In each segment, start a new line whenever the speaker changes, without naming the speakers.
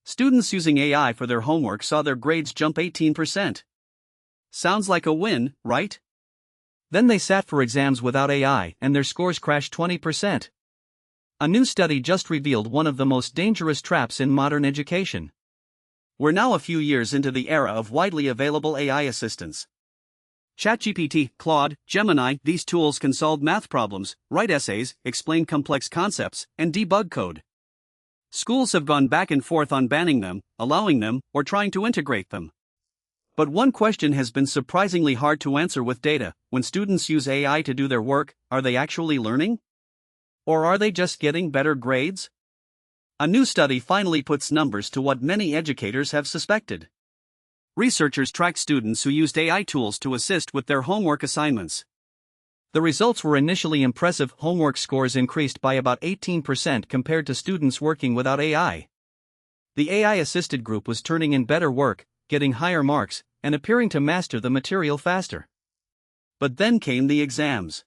Students using AI for their homework saw their grades jump 18%. Sounds like a win, right?
Then they sat for exams without AI and their scores crashed 20%. A new study just revealed one of the most dangerous traps in modern education.
We're now a few years into the era of widely available AI assistants. ChatGPT, Claude, Gemini, these tools can solve math problems, write essays, explain complex concepts, and debug code. Schools have gone back and forth on banning them, allowing them, or trying to integrate them. But one question has been surprisingly hard to answer with data: when students use AI to do their work, are they actually learning? Or are they just getting better grades? A new study finally puts numbers to what many educators have suspected. Researchers tracked students who used AI tools to assist with their homework assignments.
The results were initially impressive. Homework scores increased by about 18% compared to students working without AI. The AI-assisted group was turning in better work, getting higher marks, and appearing to master the material faster.
But then came the exams.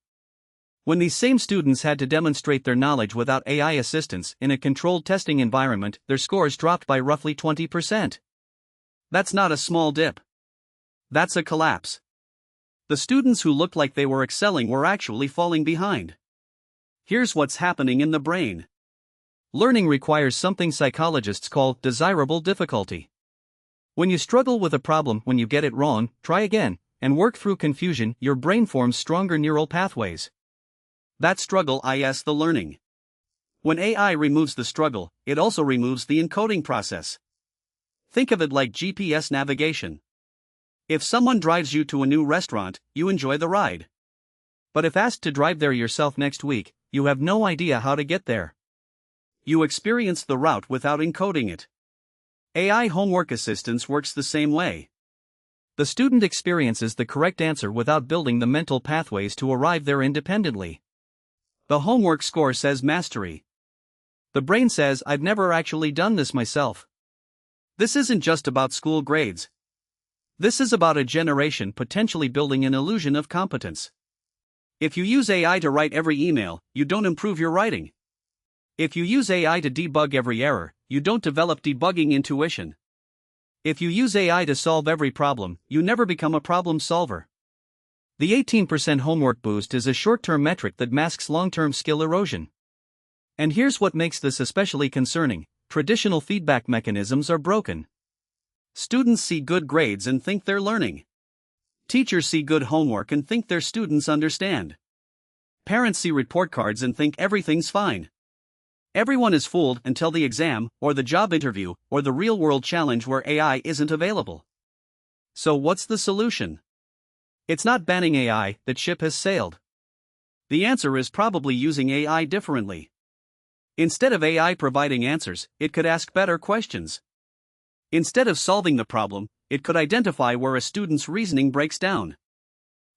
When these same students had to demonstrate their knowledge without AI assistance in a controlled testing environment, their scores dropped by roughly 20%.
That's not a small dip. That's a collapse. The students who looked like they were excelling were actually falling behind. Here's what's happening in the brain.
Learning requires something psychologists call desirable difficulty. When you struggle with a problem, when you get it wrong, try again, and work through confusion, your brain forms stronger neural pathways.
That struggle is the learning. When AI removes the struggle, it also removes the encoding process. Think of it like GPS navigation. If someone drives you to a new restaurant, you enjoy the ride.
But if asked to drive there yourself next week, you have no idea how to get there.
You experience the route without encoding it. AI homework assistance works the same way.
The student experiences the correct answer without building the mental pathways to arrive there independently.
The homework score says mastery.
The brain says, I've never actually done this myself.
This isn't just about school grades. This is about a generation potentially building an illusion of competence. If you use AI to write every email, you don't improve your writing. If you use AI to debug every error, you don't develop debugging intuition. If you use AI to solve every problem, you never become a problem solver.
The 18% homework boost is a short-term metric that masks long-term skill erosion. And here's what makes this especially concerning: traditional feedback mechanisms are broken.
Students see good grades and think they're learning. Teachers see good homework and think their students understand. Parents see report cards and think everything's fine. Everyone is fooled until the exam, or the job interview, or the real-world challenge where AI isn't available. So what's the solution? It's not banning AI, that ship has sailed. The answer is probably using AI differently. Instead of AI providing answers, it could ask better questions. Instead of solving the problem, it could identify where a student's reasoning breaks down.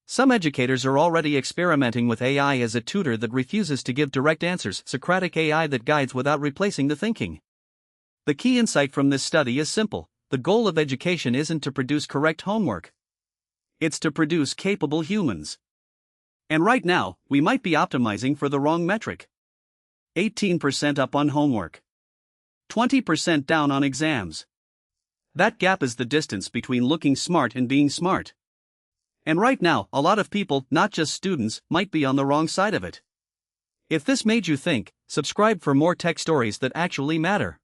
Some educators are already experimenting with AI as a tutor that refuses to give direct answers, Socratic AI that guides without replacing the thinking. The key insight from this study is simple: the goal of education isn't to produce correct homework. It's to produce capable humans. And right now, we might be optimizing for the wrong metric. 18% up on homework. 20% down on exams. That gap is the distance between looking smart and being smart. And right now, a lot of people, not just students, might be on the wrong side of it. If this made you think, subscribe for more tech stories that actually matter.